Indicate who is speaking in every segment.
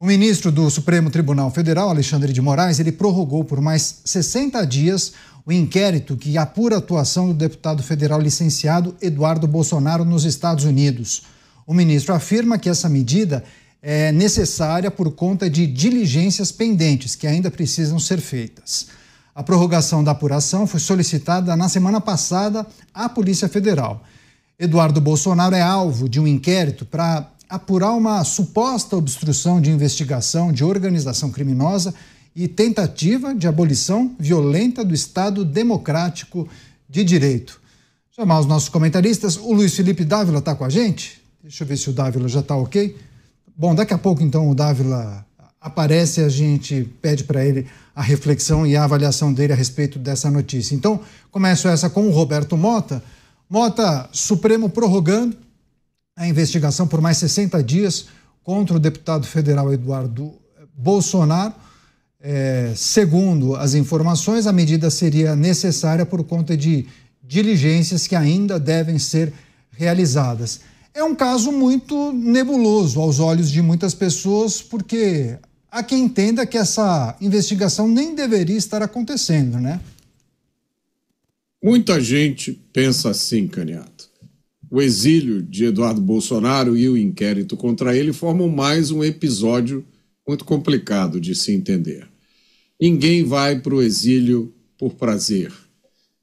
Speaker 1: O ministro do Supremo Tribunal Federal, Alexandre de Moraes, ele prorrogou por mais 60 dias o inquérito que apura a atuação do deputado federal licenciado Eduardo Bolsonaro nos Estados Unidos. O ministro afirma que essa medida é necessária por conta de diligências pendentes que ainda precisam ser feitas. A prorrogação da apuração foi solicitada na semana passada à Polícia Federal. Eduardo Bolsonaro é alvo de um inquérito para apurar uma suposta obstrução de investigação de organização criminosa e tentativa de abolição violenta do Estado Democrático de Direito. Chamar os nossos comentaristas. O Luiz Felipe Dávila está com a gente? Deixa eu ver se o Dávila já está ok. Bom, daqui a pouco então o Dávila aparece e a gente pede para ele a reflexão e a avaliação dele a respeito dessa notícia. Então, começo essa com o Roberto Mota. Mota, Supremo prorrogando a investigação por mais 60 dias contra o deputado federal Eduardo Bolsonaro. Segundo as informações, a medida seria necessária por conta de diligências que ainda devem ser realizadas. É um caso muito nebuloso aos olhos de muitas pessoas, porque há quem entenda que essa investigação nem deveria estar acontecendo, né?
Speaker 2: Muita gente pensa assim, Caniato. O exílio de Eduardo Bolsonaro e o inquérito contra ele formam mais um episódio muito complicado de se entender. Ninguém vai para o exílio por prazer,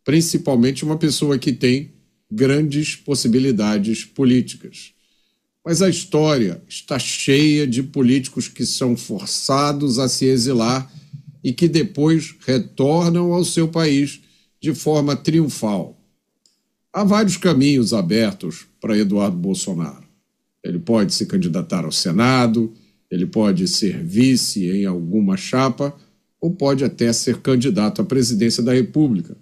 Speaker 2: principalmente uma pessoa que tem grandes possibilidades políticas. Mas a história está cheia de políticos que são forçados a se exilar e que depois retornam ao seu país de forma triunfal. Há vários caminhos abertos para Eduardo Bolsonaro. Ele pode se candidatar ao Senado, ele pode ser vice em alguma chapa ou pode até ser candidato à presidência da República.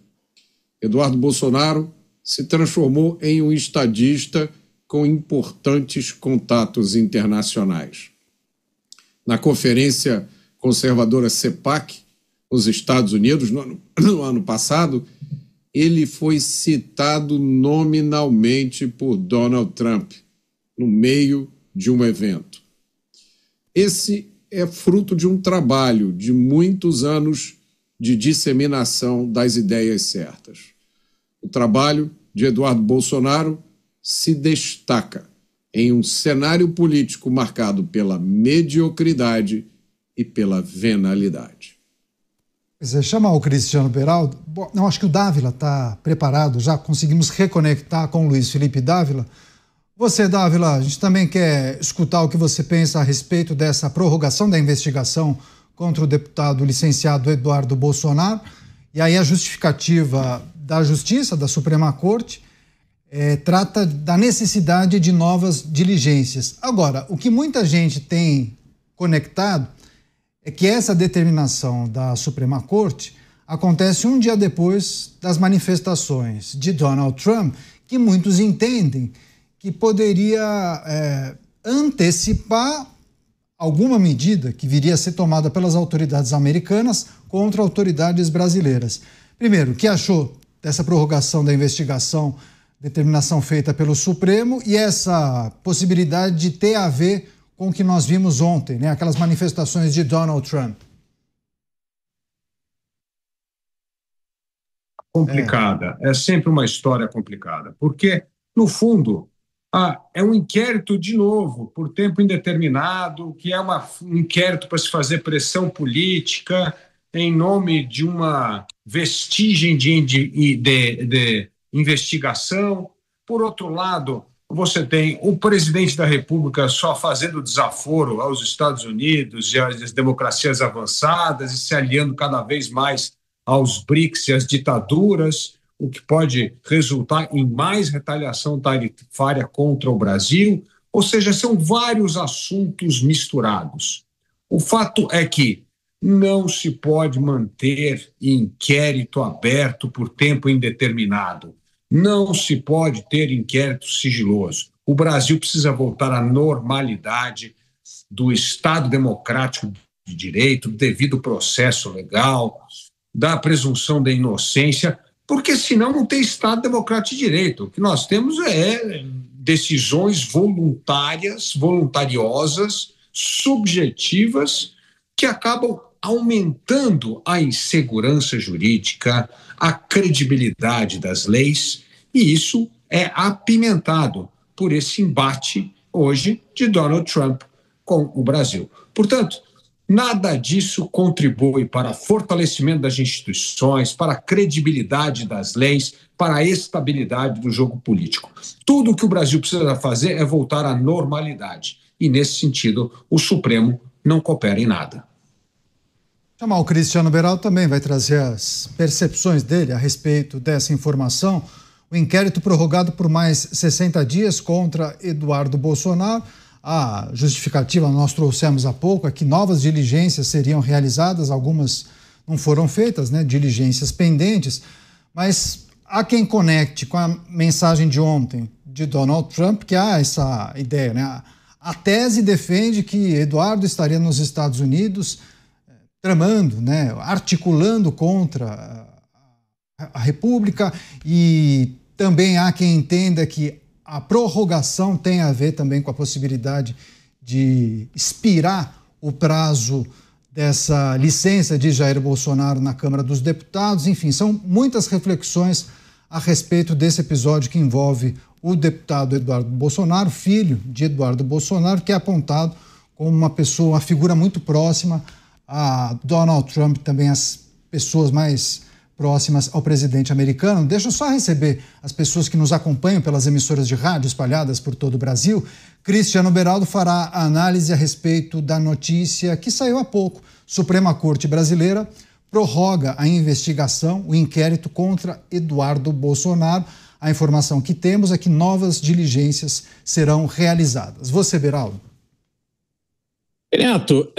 Speaker 2: Eduardo Bolsonaro se transformou em um estadista com importantes contatos internacionais. Na conferência conservadora CEPAC, nos Estados Unidos, no ano passado, ele foi citado nominalmente por Donald Trump, no meio de um evento. Esse é fruto de um trabalho de muitos anos de disseminação das ideias certas. O trabalho de Eduardo Bolsonaro se destaca em um cenário político marcado pela mediocridade e pela venalidade.
Speaker 1: Chamar o Cristiano Beraldo. Bom, não, acho que o Dávila está preparado, já conseguimos reconectar com o Luiz Felipe Dávila. Você, Dávila, a gente também quer escutar o que você pensa a respeito dessa prorrogação da investigação contra o deputado licenciado Eduardo Bolsonaro. E aí a justificativa da Justiça, da Suprema Corte, trata da necessidade de novas diligências. Agora, o que muita gente tem conectado é que essa determinação da Suprema Corte acontece um dia depois das manifestações de Donald Trump, que muitos entendem que poderia antecipar alguma medida que viria a ser tomada pelas autoridades americanas contra autoridades brasileiras. Primeiro, o que achou dessa prorrogação da investigação, determinação feita pelo Supremo, e essa possibilidade de ter a ver com o que nós vimos ontem, né? Aquelas manifestações de Donald Trump.
Speaker 3: Complicada. É sempre uma história complicada, porque, no fundo, é um inquérito, de novo, por tempo indeterminado, que é um inquérito para se fazer pressão política em nome de uma vestigem de investigação. Por outro lado, você tem o presidente da República só fazendo desaforo aos Estados Unidos e às democracias avançadas e se aliando cada vez mais aos BRICS e às ditaduras, o que pode resultar em mais retaliação tarifária contra o Brasil. Ou seja, são vários assuntos misturados. O fato é que não se pode manter inquérito aberto por tempo indeterminado. Não se pode ter inquérito sigiloso. O Brasil precisa voltar à normalidade do Estado democrático de direito, do devido processo legal, da presunção da inocência, porque senão não tem Estado democrático de direito. O que nós temos é decisões voluntariosas subjetivas que acabam aumentando a insegurança jurídica, a credibilidade das leis, e isso é apimentado por esse embate hoje de Donald Trump com o Brasil. Portanto, nada disso contribui para o fortalecimento das instituições, para a credibilidade das leis, para a estabilidade do jogo político. Tudo o que o Brasil precisa fazer é voltar à normalidade. E, nesse sentido, o Supremo não coopera em nada.
Speaker 1: Chamar o Cristiano Beraldo também vai trazer as percepções dele a respeito dessa informação. O inquérito prorrogado por mais 60 dias contra Eduardo Bolsonaro. A justificativa nós trouxemos há pouco é que novas diligências seriam realizadas, algumas não foram feitas, né? Diligências pendentes, mas há quem conecte com a mensagem de ontem de Donald Trump, que há essa ideia, né? A tese defende que Eduardo estaria nos Estados Unidos tramando, né, articulando contra a República, e também há quem entenda que a prorrogação tem a ver também com a possibilidade de expirar o prazo dessa licença de Jair Bolsonaro na Câmara dos Deputados. Enfim, são muitas reflexões a respeito desse episódio que envolve o deputado Eduardo Bolsonaro, filho de Eduardo Bolsonaro, que é apontado como uma pessoa, uma figura muito próxima a Donald Trump, também as pessoas mais próximas ao presidente americano. Deixa eu só receber as pessoas que nos acompanham pelas emissoras de rádio espalhadas por todo o Brasil. Cristiano Beraldo fará a análise a respeito da notícia que saiu há pouco. Suprema Corte Brasileira prorroga a investigação, o inquérito contra Eduardo Bolsonaro. A informação que temos é que novas diligências serão realizadas. Você, Beraldo.
Speaker 4: Neto,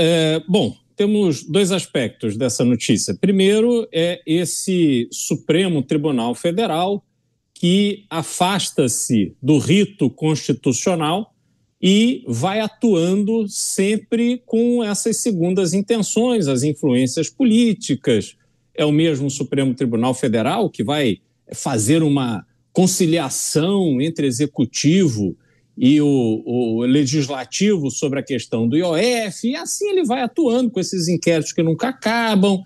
Speaker 4: temos dois aspectos dessa notícia. Primeiro é esse Supremo Tribunal Federal que afasta-se do rito constitucional e vai atuando sempre com essas segundas intenções, as influências políticas. É o mesmo Supremo Tribunal Federal que vai fazer uma conciliação entre executivo e o legislativo sobre a questão do IOF, e assim ele vai atuando com esses inquéritos que nunca acabam.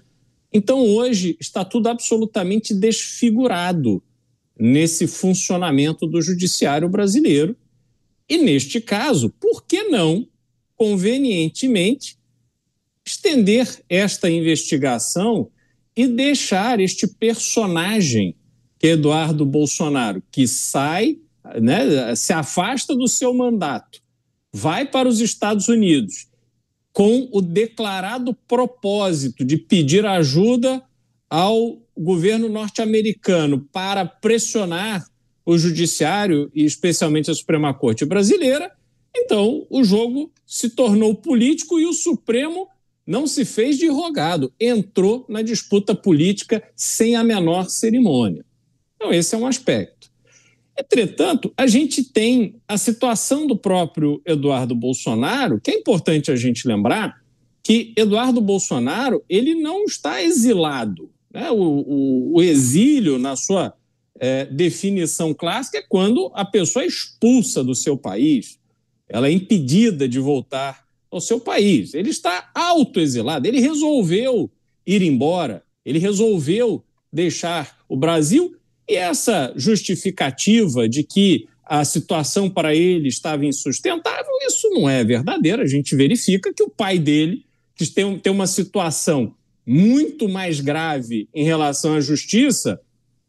Speaker 4: Então, hoje, está tudo absolutamente desfigurado nesse funcionamento do judiciário brasileiro. E, neste caso, por que não, convenientemente, estender esta investigação e deixar este personagem, que é Eduardo Bolsonaro, que sai, né, se afasta do seu mandato, vai para os Estados Unidos com o declarado propósito de pedir ajuda ao governo norte-americano para pressionar o judiciário e especialmente a Suprema Corte brasileira. Então o jogo se tornou político e o Supremo não se fez de rogado, entrou na disputa política sem a menor cerimônia. Então esse é um aspecto. Entretanto, a gente tem a situação do próprio Eduardo Bolsonaro, que é importante a gente lembrar que Eduardo Bolsonaro ele não está exilado, né? O exílio, na sua definição clássica, é quando a pessoa é expulsa do seu país, ela é impedida de voltar ao seu país. Ele está autoexilado, ele resolveu ir embora, ele resolveu deixar o Brasil. E essa justificativa de que a situação para ele estava insustentável, isso não é verdadeiro. A gente verifica que o pai dele, que tem uma situação muito mais grave em relação à justiça,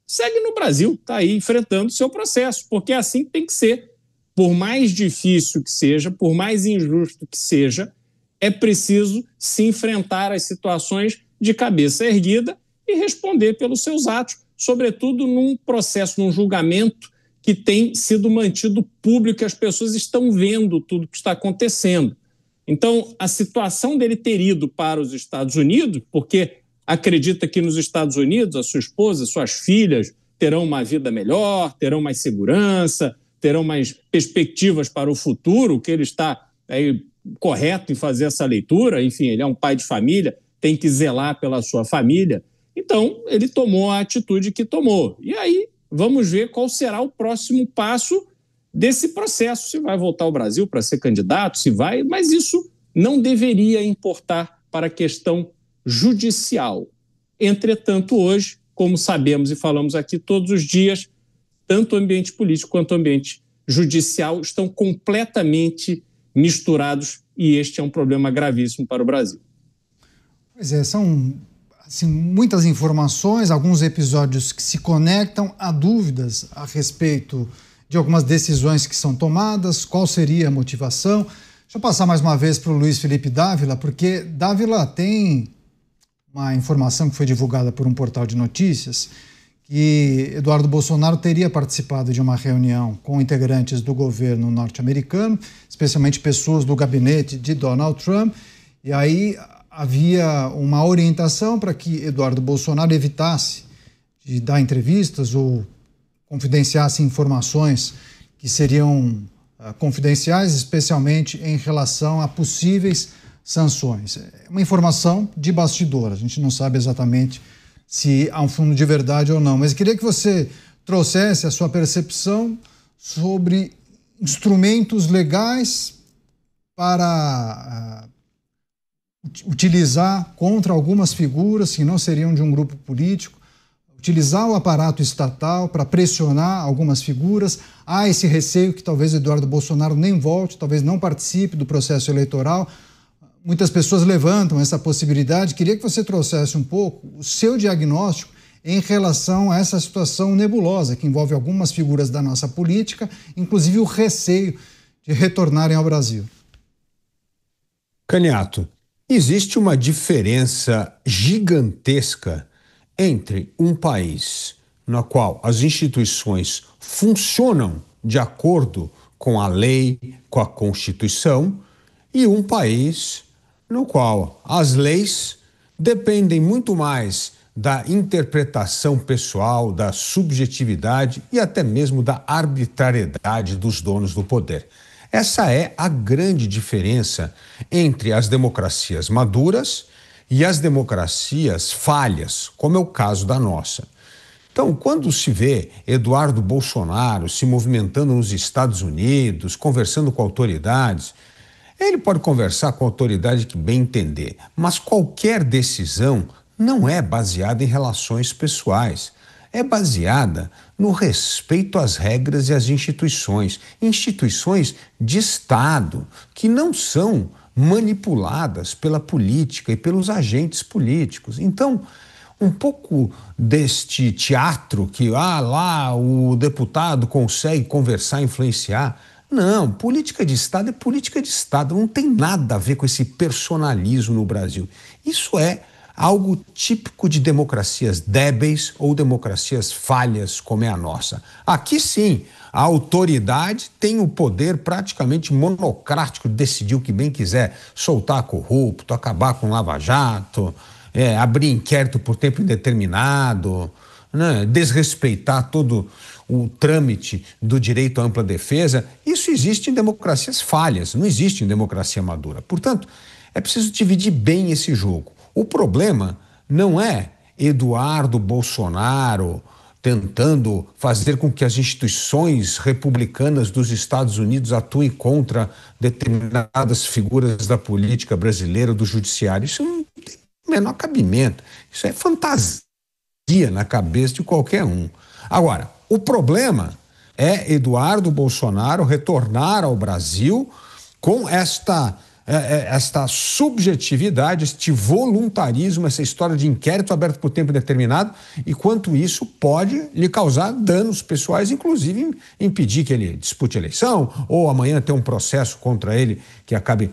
Speaker 4: segue no Brasil, está aí enfrentando o seu processo, porque é assim que tem que ser. Por mais difícil que seja, por mais injusto que seja, é preciso se enfrentar as situações de cabeça erguida e responder pelos seus atos, sobretudo num processo, num julgamento que tem sido mantido público, que as pessoas estão vendo tudo que está acontecendo. Então, a situação dele ter ido para os Estados Unidos, porque acredita que nos Estados Unidos a sua esposa, suas filhas terão uma vida melhor, terão mais segurança, terão mais perspectivas para o futuro, que ele está correto em fazer essa leitura. Enfim, ele é um pai de família, tem que zelar pela sua família. Então, ele tomou a atitude que tomou. E aí, vamos ver qual será o próximo passo desse processo. Se vai voltar ao Brasil para ser candidato, se vai, mas isso não deveria importar para a questão judicial. Entretanto, hoje, como sabemos e falamos aqui todos os dias, tanto o ambiente político quanto o ambiente judicial estão completamente misturados e este é um problema gravíssimo para o Brasil.
Speaker 1: Pois é, são assim, muitas informações, alguns episódios que se conectam, há dúvidas a respeito de algumas decisões que são tomadas, qual seria a motivação. Deixa eu passar mais uma vez para o Luiz Felipe Dávila, porque Dávila tem uma informação que foi divulgada por um portal de notícias que Eduardo Bolsonaro teria participado de uma reunião com integrantes do governo norte-americano, especialmente pessoas do gabinete de Donald Trump, e aí havia uma orientação para que Eduardo Bolsonaro evitasse de dar entrevistas ou confidenciasse informações que seriam confidenciais, especialmente em relação a possíveis sanções. É uma informação de bastidor, a gente não sabe exatamente se há um fundo de verdade ou não, mas eu queria que você trouxesse a sua percepção sobre instrumentos legais para utilizar contra algumas figuras que não seriam de um grupo político, utilizar o aparato estatal para pressionar algumas figuras. Há esse receio que talvez Eduardo Bolsonaro nem volte, talvez não participe do processo eleitoral. Muitas pessoas levantam essa possibilidade. Queria que você trouxesse um pouco o seu diagnóstico em relação a essa situação nebulosa que envolve algumas figuras da nossa política, inclusive o receio de retornarem ao Brasil.
Speaker 5: Caniato, existe uma diferença gigantesca entre um país no qual as instituições funcionam de acordo com a lei, com a Constituição, e um país no qual as leis dependem muito mais da interpretação pessoal, da subjetividade e até mesmo da arbitrariedade dos donos do poder. Essa é a grande diferença entre as democracias maduras e as democracias falhas, como é o caso da nossa. Então, quando se vê Eduardo Bolsonaro se movimentando nos Estados Unidos, conversando com autoridades, ele pode conversar com a autoridade que bem entender, mas qualquer decisão não é baseada em relações pessoais. É baseada no respeito às regras e às instituições de Estado, que não são manipuladas pela política e pelos agentes políticos. Então, um pouco deste teatro que lá o deputado consegue conversar, influenciar. Não, política de Estado é política de Estado, não tem nada a ver com esse personalismo no Brasil. Isso é algo típico de democracias débeis ou democracias falhas como é a nossa. Aqui sim, a autoridade tem o poder praticamente monocrático de decidir o que bem quiser, soltar corrupto, acabar com lava-jato, abrir inquérito por tempo indeterminado, né, desrespeitar todo o trâmite do direito à ampla defesa. Isso existe em democracias falhas, não existe em democracia madura. Portanto, é preciso dividir bem esse jogo. O problema não é Eduardo Bolsonaro tentando fazer com que as instituições republicanas dos Estados Unidos atuem contra determinadas figuras da política brasileira, do judiciário. Isso não tem o menor cabimento. Isso é fantasia na cabeça de qualquer um. Agora, o problema é Eduardo Bolsonaro retornar ao Brasil com esta subjetividade, este voluntarismo, essa história de inquérito aberto por tempo determinado, e quanto isso pode lhe causar danos pessoais, inclusive impedir que ele dispute a eleição, ou amanhã ter um processo contra ele que acabe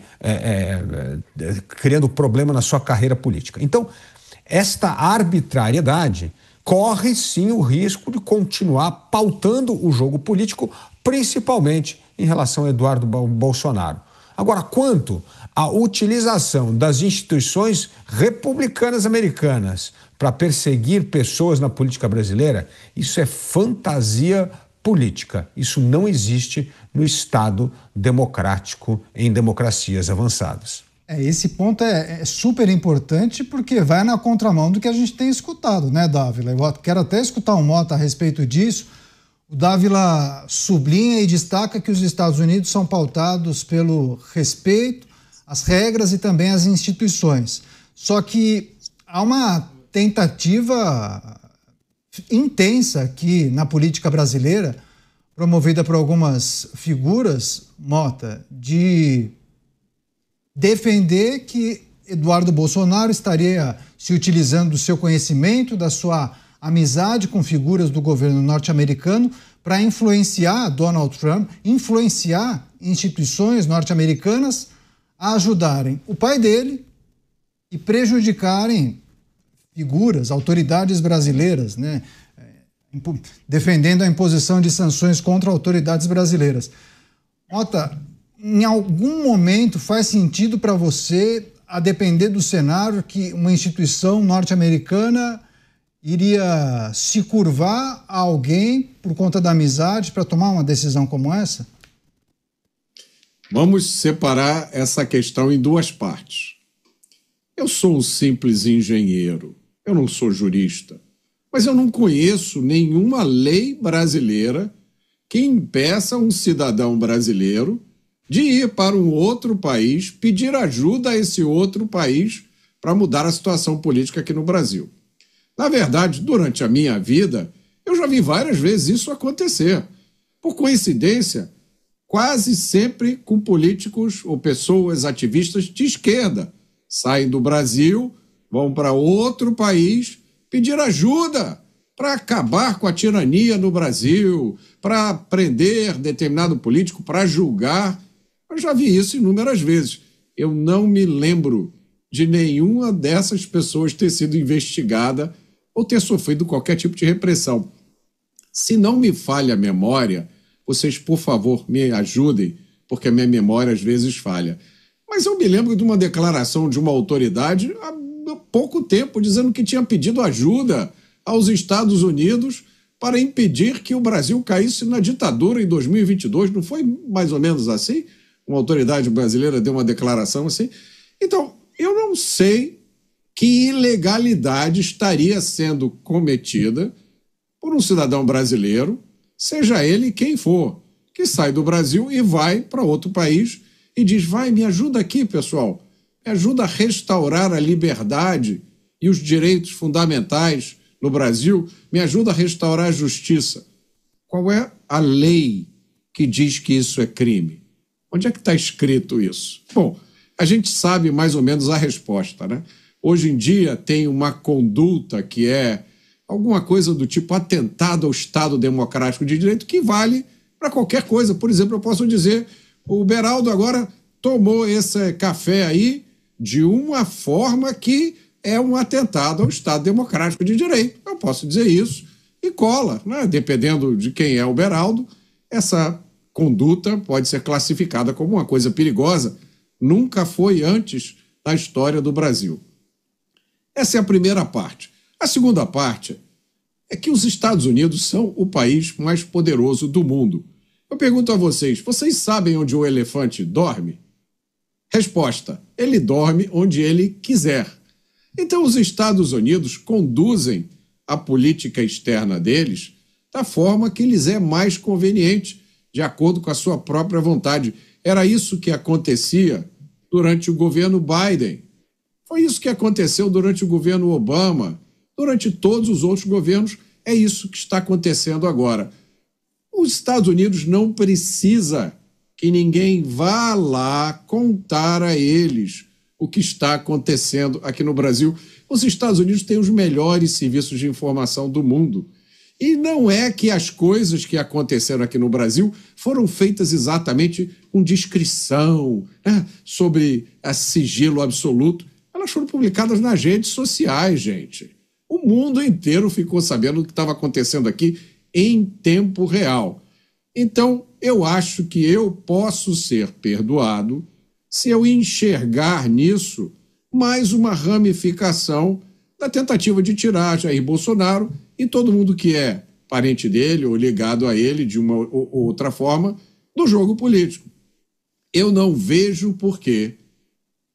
Speaker 5: criando problema na sua carreira política. Então, esta arbitrariedade corre sim o risco de continuar pautando o jogo político, principalmente em relação a Eduardo Bolsonaro. Agora, quanto à utilização das instituições republicanas americanas para perseguir pessoas na política brasileira, isso é fantasia política. Isso não existe no Estado democrático em democracias avançadas.
Speaker 1: Esse ponto é super importante porque vai na contramão do que a gente tem escutado, né, Dávila? Eu quero até escutar um moto a respeito disso. O Dávila sublinha e destaca que os Estados Unidos são pautados pelo respeito as regras e também as instituições. Só que há uma tentativa intensa aqui na política brasileira, promovida por algumas figuras, Mota, de defender que Eduardo Bolsonaro estaria se utilizando do seu conhecimento, da sua amizade com figuras do governo norte-americano para influenciar Donald Trump, influenciar instituições norte-americanas a ajudarem o pai dele e prejudicarem figuras, autoridades brasileiras, né? Defendendo a imposição de sanções contra autoridades brasileiras. Mota, em algum momento faz sentido para você, a depender do cenário, que uma instituição norte-americana iria se curvar a alguém por conta da amizade para tomar uma decisão como essa?
Speaker 2: Vamos separar essa questão em duas partes. Eu sou um simples engenheiro, eu não sou jurista, mas eu não conheço nenhuma lei brasileira que impeça um cidadão brasileiro de ir para um outro país, pedir ajuda a esse outro país para mudar a situação política aqui no Brasil. Na verdade, durante a minha vida, eu já vi várias vezes isso acontecer. Por coincidência, quase sempre com políticos ou pessoas ativistas de esquerda. Saem do Brasil, vão para outro país pedir ajuda para acabar com a tirania no Brasil, para prender determinado político, para julgar. Eu já vi isso inúmeras vezes. Eu não me lembro de nenhuma dessas pessoas ter sido investigada ou ter sofrido qualquer tipo de repressão. Se não me falha a memória, vocês, por favor, me ajudem, porque a minha memória às vezes falha. Mas eu me lembro de uma declaração de uma autoridade há pouco tempo, dizendo que tinha pedido ajuda aos Estados Unidos para impedir que o Brasil caísse na ditadura em 2022. Não foi mais ou menos assim? Uma autoridade brasileira deu uma declaração assim. Então, eu não sei que ilegalidade estaria sendo cometida por um cidadão brasileiro, seja ele quem for, que sai do Brasil e vai para outro país e diz: vai, me ajuda aqui, pessoal, me ajuda a restaurar a liberdade e os direitos fundamentais no Brasil, me ajuda a restaurar a justiça. Qual é a lei que diz que isso é crime? Onde é que está escrito isso? Bom, a gente sabe mais ou menos a resposta, né? Hoje em dia tem uma conduta que é alguma coisa do tipo atentado ao Estado Democrático de Direito, que vale para qualquer coisa. Por exemplo, eu posso dizer: o Beraldo agora tomou esse café aí de uma forma que é um atentado ao Estado Democrático de Direito. Eu posso dizer isso e cola, né? Dependendo de quem é o Beraldo, essa conduta pode ser classificada como uma coisa perigosa. Nunca foi antes na história do Brasil. Essa é a primeira parte. A segunda parte é que os Estados Unidos são o país mais poderoso do mundo. Eu pergunto a vocês: vocês sabem onde o elefante dorme? Resposta: ele dorme onde ele quiser. Então, os Estados Unidos conduzem a política externa deles da forma que lhes é mais conveniente, de acordo com a sua própria vontade. Era isso que acontecia durante o governo Biden. Foi isso que aconteceu durante o governo Obama, durante todos os outros governos. É isso que está acontecendo agora. Os Estados Unidos não precisa que ninguém vá lá contar a eles o que está acontecendo aqui no Brasil. Os Estados Unidos têm os melhores serviços de informação do mundo. E não é que as coisas que aconteceram aqui no Brasil foram feitas exatamente com discrição, né, sobre sigilo absoluto. Elas foram publicadas nas redes sociais, gente. O mundo inteiro ficou sabendo o que estava acontecendo aqui em tempo real. Então, eu acho que eu posso ser perdoado se eu enxergar nisso mais uma ramificação da tentativa de tirar Jair Bolsonaro e todo mundo que é parente dele ou ligado a ele de uma ou outra forma do jogo político. Eu não vejo por que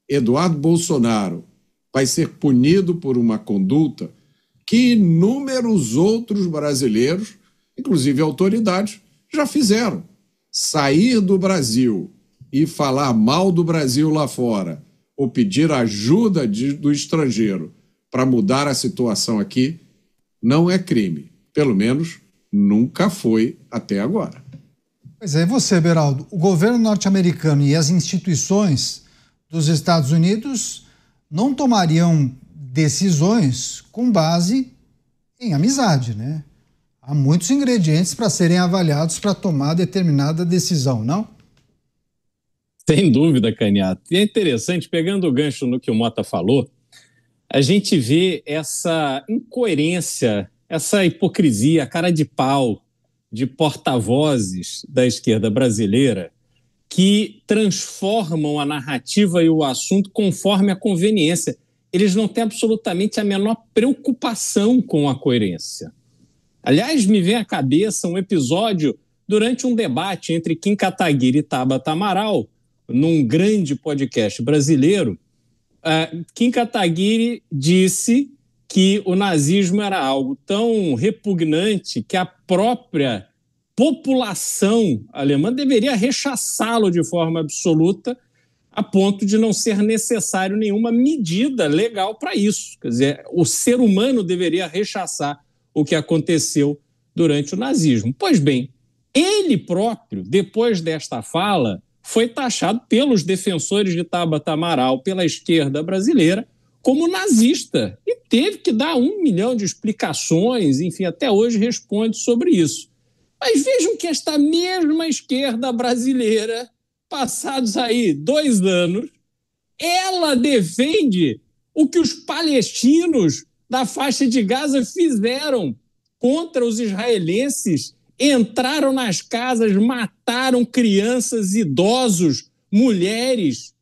Speaker 2: Eduardo Bolsonaro vai ser punido por uma conduta que inúmeros outros brasileiros, inclusive autoridades, já fizeram. Sair do Brasil e falar mal do Brasil lá fora, ou pedir ajuda do estrangeiro para mudar a situação aqui, não é crime. Pelo menos nunca foi até agora.
Speaker 1: Pois é, e você, Beraldo, o governo norte-americano e as instituições dos Estados Unidos não tomariam decisões com base em amizade, né? Há muitos ingredientes para serem avaliados para tomar determinada decisão, não?
Speaker 4: Sem dúvida, Canhato. E é interessante, pegando o gancho no que o Mota falou, a gente vê essa incoerência, essa hipocrisia, a cara de pau de porta-vozes da esquerda brasileira que transformam a narrativa e o assunto conforme a conveniência. Eles não têm absolutamente a menor preocupação com a coerência. Aliás, me vem à cabeça um episódio durante um debate entre Kim Kataguiri e Tabata Amaral, num grande podcast brasileiro. Kim Kataguiri disse que o nazismo era algo tão repugnante que a própria população alemã deveria rechaçá-lo de forma absoluta, a ponto de não ser necessário nenhuma medida legal para isso. Quer dizer, o ser humano deveria rechaçar o que aconteceu durante o nazismo. Pois bem, ele próprio, depois desta fala, foi taxado pelos defensores de Tabata Amaral, pela esquerda brasileira, como nazista. E teve que dar 1 milhão de explicações, enfim, até hoje responde sobre isso. Mas vejam que esta mesma esquerda brasileira, passados aí 2 anos, ela defende o que os palestinos da faixa de Gaza fizeram contra os israelenses, entraram nas casas, mataram crianças, idosos, mulheres,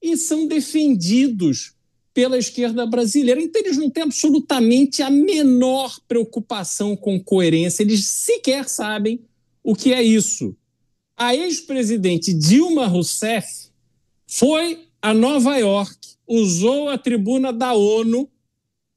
Speaker 4: e são defendidos pela esquerda brasileira. Então, eles não têm absolutamente a menor preocupação com coerência, eles sequer sabem o que é isso. A ex-presidente Dilma Rousseff foi a Nova York, usou a tribuna da ONU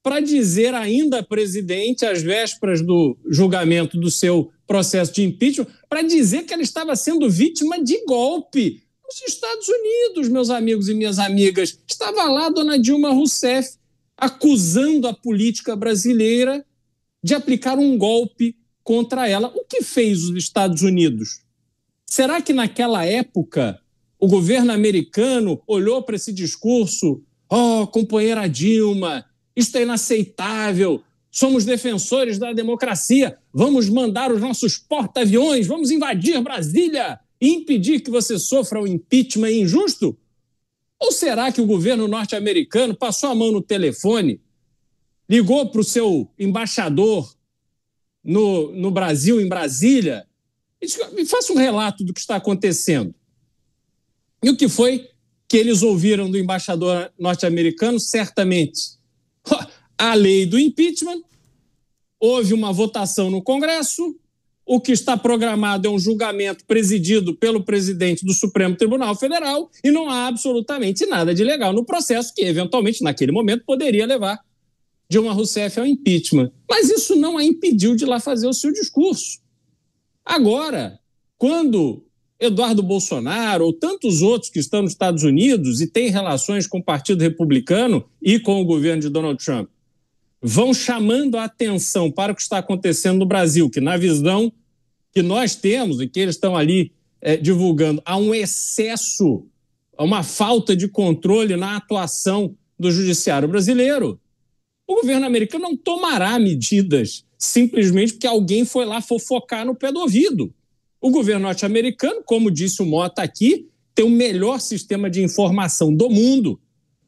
Speaker 4: para dizer, ainda presidente, às vésperas do julgamento do seu processo de impeachment, para dizer que ela estava sendo vítima de golpe. Nos Estados Unidos, meus amigos e minhas amigas, estava lá a dona Dilma Rousseff acusando a política brasileira de aplicar um golpe contra ela. O que fez os Estados Unidos? Será que naquela época o governo americano olhou para esse discurso? Oh, companheira Dilma, isto é inaceitável, somos defensores da democracia, vamos mandar os nossos porta-aviões, vamos invadir Brasília e impedir que você sofra um impeachment injusto? Ou será que o governo norte-americano passou a mão no telefone, ligou para o seu embaixador no Brasil, em Brasília, e disse, me faça um relato do que está acontecendo? E o que foi que eles ouviram do embaixador norte-americano? Certamente a lei do impeachment, houve uma votação no Congresso, o que está programado é um julgamento presidido pelo presidente do Supremo Tribunal Federal e não há absolutamente nada de legal no processo que, eventualmente, naquele momento, poderia levar Dilma Rousseff ao impeachment. Mas isso não a impediu de ir lá fazer o seu discurso. Agora, quando Eduardo Bolsonaro ou tantos outros que estão nos Estados Unidos e têm relações com o Partido Republicano e com o governo de Donald Trump, vão chamando a atenção para o que está acontecendo no Brasil, que na visão que nós temos e que eles estão ali divulgando, há um excesso, há uma falta de controle na atuação do judiciário brasileiro. O governo americano não tomará medidas simplesmente porque alguém foi lá fofocar no pé do ouvido. O governo norte-americano, como disse o Mota aqui, tem o melhor sistema de informação do mundo,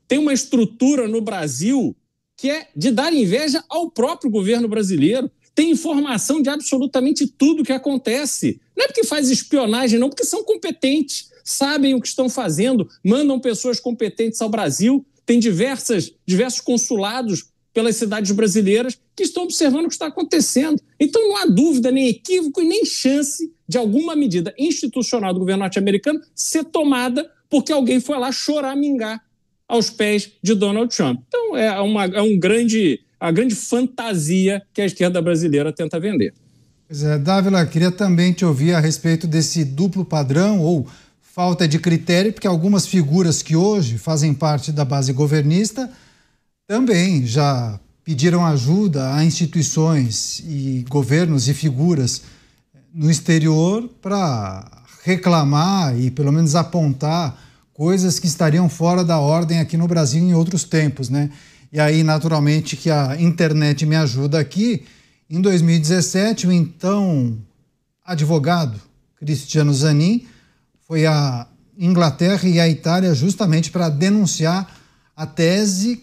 Speaker 4: tem uma estrutura no Brasil que é de dar inveja ao próprio governo brasileiro, tem informação de absolutamente tudo que acontece. Não é porque faz espionagem, não, porque são competentes, sabem o que estão fazendo, mandam pessoas competentes ao Brasil, tem diversos consulados pelas cidades brasileiras que estão observando o que está acontecendo. Então não há dúvida, nem equívoco e nem chance de alguma medida institucional do governo norte-americano ser tomada porque alguém foi lá choramingar aos pés de Donald Trump. Então é a grande fantasia que a esquerda brasileira tenta vender.
Speaker 1: Pois é, Dávila, queria também te ouvir a respeito desse duplo padrão ou falta de critério, porque algumas figuras que hoje fazem parte da base governista também já pediram ajuda a instituições e governos e figuras no exterior para reclamar e pelo menos apontar coisas que estariam fora da ordem aqui no Brasil em outros tempos, né? E aí, naturalmente, que a internet me ajuda aqui. Em 2017, o então advogado Cristiano Zanin foi à Inglaterra e à Itália justamente para denunciar a tese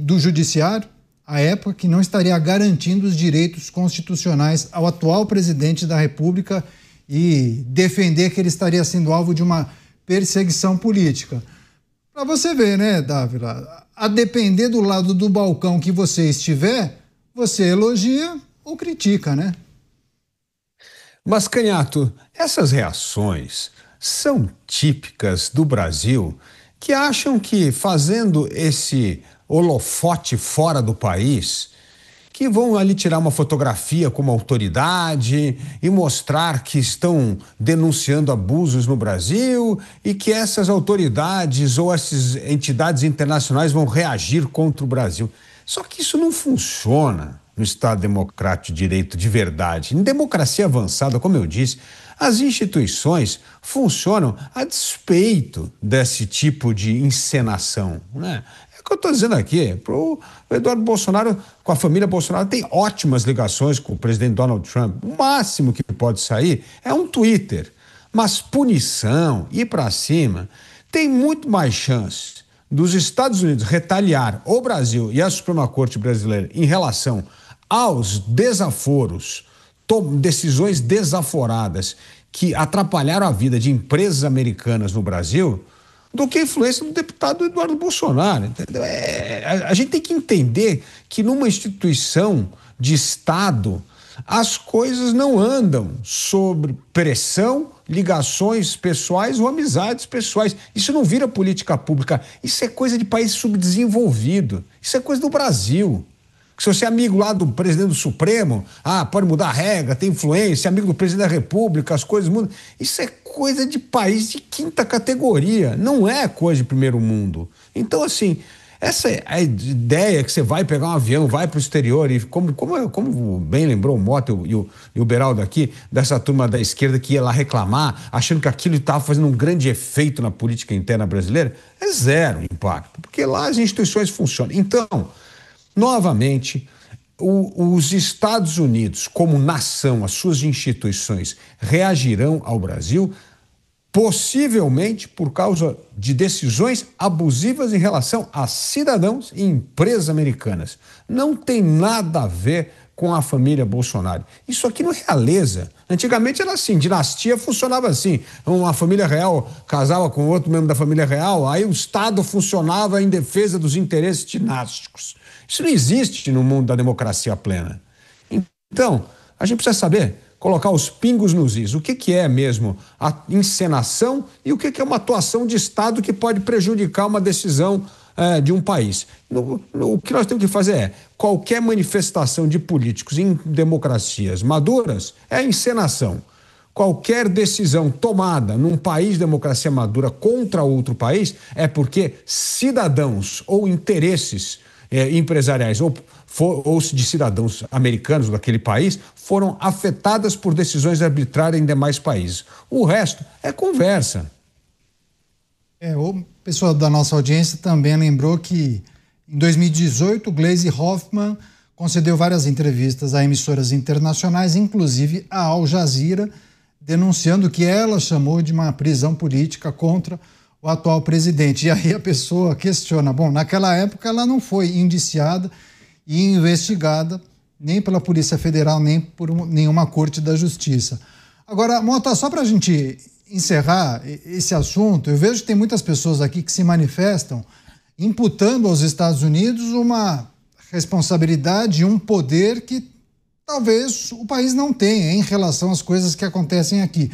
Speaker 1: do judiciário, à época, que não estaria garantindo os direitos constitucionais ao atual presidente da República e defender que ele estaria sendo alvo de uma perseguição política. Para você ver, né, Dávila? A depender do lado do balcão que você estiver, você elogia ou critica, né?
Speaker 5: Mas, Canhato, essas reações são típicas do Brasil, que acham que fazendo esse holofote fora do país, que vão ali tirar uma fotografia como autoridade e mostrar que estão denunciando abusos no Brasil e que essas autoridades ou essas entidades internacionais vão reagir contra o Brasil. Só que isso não funciona no Estado Democrático de Direito de verdade. Em democracia avançada, como eu disse, as instituições funcionam a despeito desse tipo de encenação, né? É o que eu estou dizendo aqui. O Eduardo Bolsonaro, com a família Bolsonaro, tem ótimas ligações com o presidente Donald Trump. O máximo que pode sair é um Twitter. Mas punição, ir para cima, tem muito mais chance dos Estados Unidos retaliar o Brasil e a Suprema Corte brasileira em relação aos desaforos, decisões desaforadas que atrapalharam a vida de empresas americanas no Brasil, do que a influência do deputado Eduardo Bolsonaro, entendeu? A gente tem que entender que numa instituição de Estado as coisas não andam sobre pressão, ligações pessoais ou amizades pessoais. Isso não vira política pública, isso é coisa de país subdesenvolvido, isso é coisa do Brasil. Se você é amigo lá do presidente do Supremo, pode mudar a regra, tem influência, amigo do presidente da República, as coisas mudam. Isso é coisa de país de quinta categoria, não é coisa de primeiro mundo. Então, assim, essa é a ideia que você vai pegar um avião, vai para o exterior e, como bem lembrou o Mota e o Beraldo aqui, dessa turma da esquerda que ia lá reclamar, achando que aquilo estava fazendo um grande efeito na política interna brasileira, é zero impacto, porque lá as instituições funcionam. Então, novamente, os Estados Unidos, como nação, as suas instituições, reagirão ao Brasil, possivelmente por causa de decisões abusivas em relação a cidadãos e empresas americanas. Não tem nada a ver com a família Bolsonaro. Isso aqui não é realeza. Antigamente era assim, dinastia funcionava assim. Uma família real casava com outro membro da família real, aí o Estado funcionava em defesa dos interesses dinásticos. Isso não existe no mundo da democracia plena. Então, a gente precisa saber, colocar os pingos nos is. O que é mesmo a encenação e o que é uma atuação de Estado que pode prejudicar uma decisão de um país. O que nós temos que fazer é, qualquer manifestação de políticos em democracias maduras é encenação. Qualquer decisão tomada num país de democracia madura contra outro país é porque cidadãos ou interesses empresariais ou de cidadãos americanos daquele país foram afetadas por decisões arbitrárias em demais países. O resto é conversa.
Speaker 1: O pessoal da nossa audiência também lembrou que em 2018 Gleisi Hoffmann concedeu várias entrevistas a emissoras internacionais, inclusive a Al Jazeera, denunciando o que ela chamou de uma prisão política contra o atual presidente. E aí a pessoa questiona, naquela época ela não foi indiciada e investigada nem pela Polícia Federal, nem por nenhuma corte da justiça. Agora, Mota, só para a gente encerrar esse assunto, eu vejo que tem muitas pessoas aqui que se manifestam imputando aos Estados Unidos uma responsabilidade e um poder que talvez o país não tenha em relação às coisas que acontecem aqui.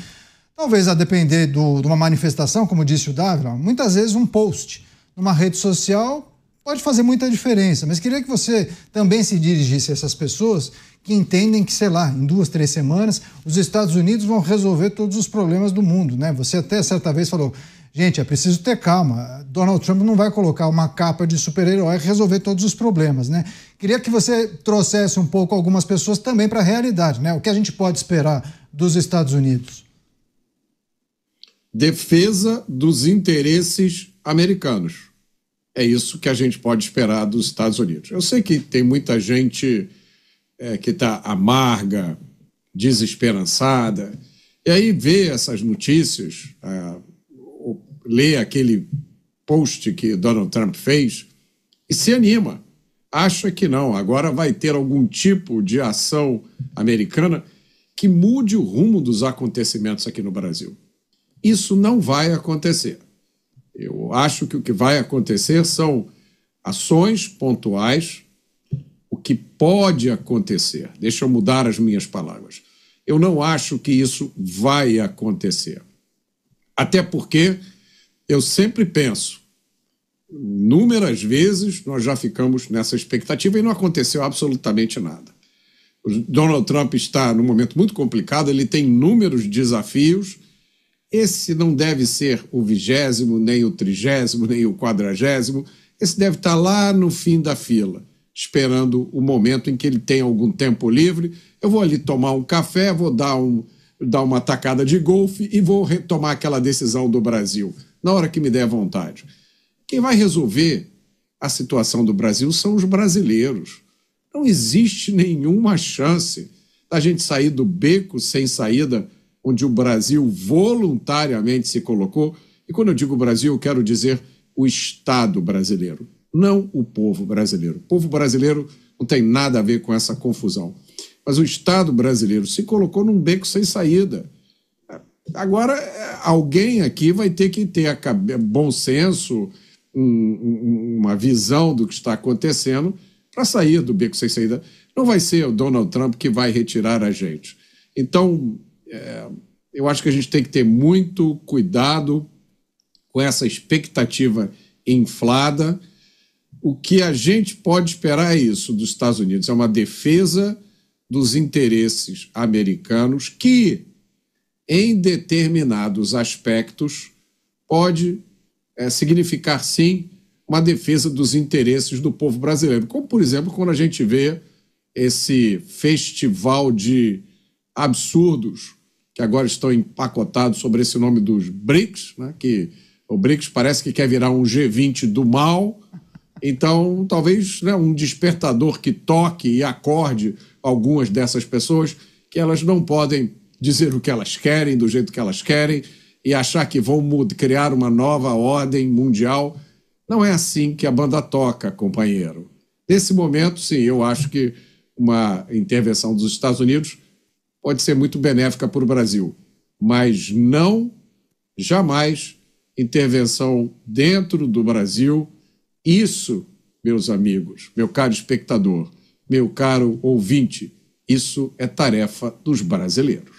Speaker 1: Talvez a depender de uma manifestação, como disse o Dávila, muitas vezes um post numa rede social pode fazer muita diferença, mas queria que você também se dirigisse a essas pessoas que entendem que, sei lá, em 2, 3 semanas, os Estados Unidos vão resolver todos os problemas do mundo, né? Você até certa vez falou, gente, é preciso ter calma, Donald Trump não vai colocar uma capa de super-herói e resolver todos os problemas, né? Queria que você trouxesse um pouco algumas pessoas também para a realidade, né? O que a gente pode esperar dos Estados Unidos?
Speaker 2: Defesa dos interesses americanos. É isso que a gente pode esperar dos Estados Unidos. Eu sei que tem muita gente que está amarga, desesperançada, e aí vê essas notícias, lê aquele post que Donald Trump fez e se anima. Acha que não, agora vai ter algum tipo de ação americana que mude o rumo dos acontecimentos aqui no Brasil. Isso não vai acontecer. Eu acho que o que vai acontecer são ações pontuais, o que pode acontecer. Deixa eu mudar as minhas palavras. Eu não acho que isso vai acontecer. Até porque eu sempre penso, inúmeras vezes nós já ficamos nessa expectativa e não aconteceu absolutamente nada. O Donald Trump está num momento muito complicado, ele tem inúmeros desafios. Esse não deve ser o 20º, nem o 30º, nem o 40º. Esse deve estar lá no fim da fila, esperando o momento em que ele tem algum tempo livre. Eu vou ali tomar um café, vou dar uma tacada de golfe e vou retomar aquela decisão do Brasil, na hora que me der vontade. Quem vai resolver a situação do Brasil são os brasileiros. Não existe nenhuma chance da gente sair do beco sem saída onde o Brasil voluntariamente se colocou. E quando eu digo Brasil, eu quero dizer o Estado brasileiro, não o povo brasileiro. O povo brasileiro não tem nada a ver com essa confusão. Mas o Estado brasileiro se colocou num beco sem saída. Agora, alguém aqui vai ter que ter bom senso, uma visão do que está acontecendo para sair do beco sem saída. Não vai ser o Donald Trump que vai retirar a gente. Então, eu acho que a gente tem que ter muito cuidado com essa expectativa inflada. O que a gente pode esperar é isso dos Estados Unidos, é uma defesa dos interesses americanos que, em determinados aspectos, pode significar, sim, uma defesa dos interesses do povo brasileiro. Como, por exemplo, quando a gente vê esse festival de absurdos que agora estão empacotados sobre esse nome dos BRICS, né? Que o BRICS parece que quer virar um G20 do mal. Então, talvez, né, um despertador que toque e acorde algumas dessas pessoas, que elas não podem dizer o que elas querem, do jeito que elas querem, e achar que vão criar uma nova ordem mundial. Não é assim que a banda toca, companheiro. Nesse momento, sim, eu acho que uma intervenção dos Estados Unidos pode ser muito benéfica para o Brasil, mas não, jamais, intervenção dentro do Brasil. Isso, meus amigos, meu caro espectador, meu caro ouvinte, isso é tarefa dos brasileiros.